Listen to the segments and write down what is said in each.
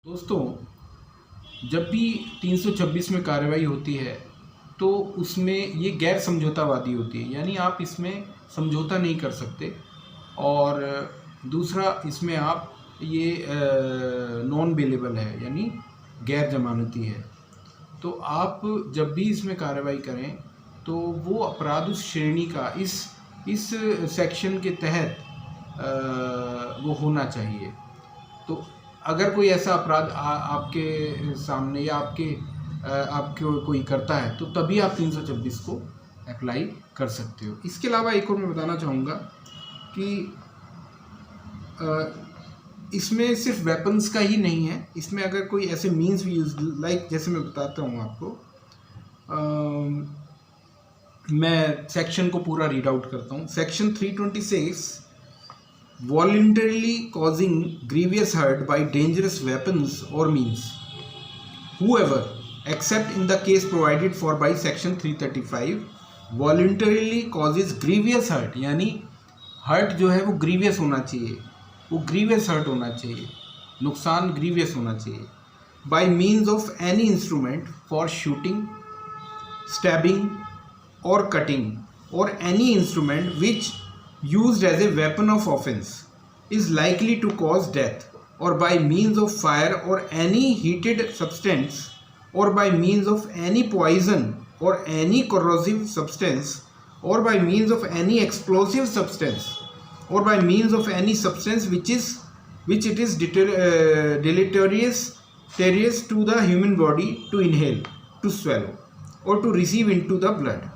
दोस्तों, जब भी 326 में कार्रवाई होती है तो उसमें ये गैर समझौतावादी होती है, यानी आप इसमें समझौता नहीं कर सकते। और दूसरा, इसमें आप ये नॉन बेलेबल है, यानी गैर जमानती है। तो आप जब भी इसमें कार्रवाई करें तो वो अपराध उस श्रेणी का इस सेक्शन के तहत वो होना चाहिए। तो अगर कोई ऐसा अपराध आपके सामने या आपके कोई करता है तो तभी आप 326 को अप्लाई कर सकते हो। इसके अलावा एक और मैं बताना चाहूँगा कि इसमें सिर्फ वेपन्स का ही नहीं है, इसमें अगर कोई ऐसे मीन्स भी यूज, लाइक जैसे मैं बताता हूँ आपको, मैं सेक्शन को पूरा रीड आउट करता हूँ। Section 326, voluntarily causing grievous hurt by dangerous weapons or means, whoever, except in the case provided for by section 335, voluntarily causes grievous hurt, यानी हर्ट जो है वो ग्रीवियस होना चाहिए, वो ग्रीवियस हर्ट होना चाहिए, नुकसान ग्रीवियस होना चाहिए, by means of any instrument for shooting, stabbing or cutting, or any instrument which used as a weapon of offense is likely to cause death, or by means of fire or any heated substance, or by means of any poison or any corrosive substance, or by means of any explosive substance, or by means of any substance which it is deleterious to the human body to inhale, to swallow, or to receive into the blood,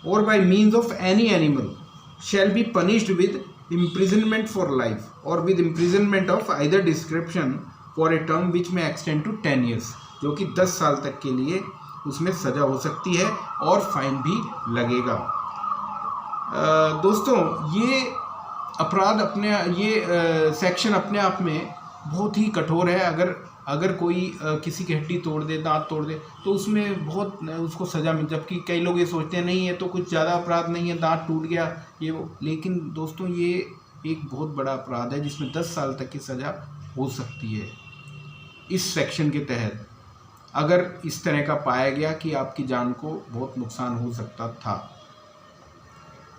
or by means of any animal, shall be punished with imprisonment for life, or with imprisonment of either description for a term which may extend to 10 years, जो कि 10 साल तक के लिए उसमें सज़ा हो सकती है और फाइन भी लगेगा। दोस्तों, ये अपराध सेक्शन अपने आप में बहुत ही कठोर है। अगर कोई किसी की हड्डी तोड़ दे, दांत तोड़ दे, तो उसमें बहुत उसको सज़ा मिल, जबकि कई लोग ये सोचते हैं नहीं है तो कुछ ज़्यादा अपराध नहीं है, दांत टूट गया ये वो, लेकिन दोस्तों ये एक बहुत बड़ा अपराध है जिसमें 10 साल तक की सज़ा हो सकती है इस सेक्शन के तहत, अगर इस तरह का पाया गया कि आपकी जान को बहुत नुकसान हो सकता था।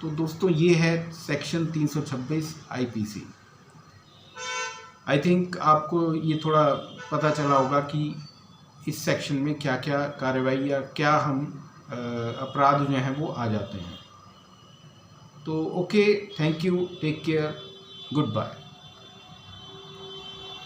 तो दोस्तों, ये है सेक्शन 326 IPC। आई थिंक आपको ये थोड़ा पता चला होगा कि इस सेक्शन में क्या क्या कार्रवाई या क्या हम अपराध जो हैं वो आ जाते हैं। तो okay, thank you, take care, good bye.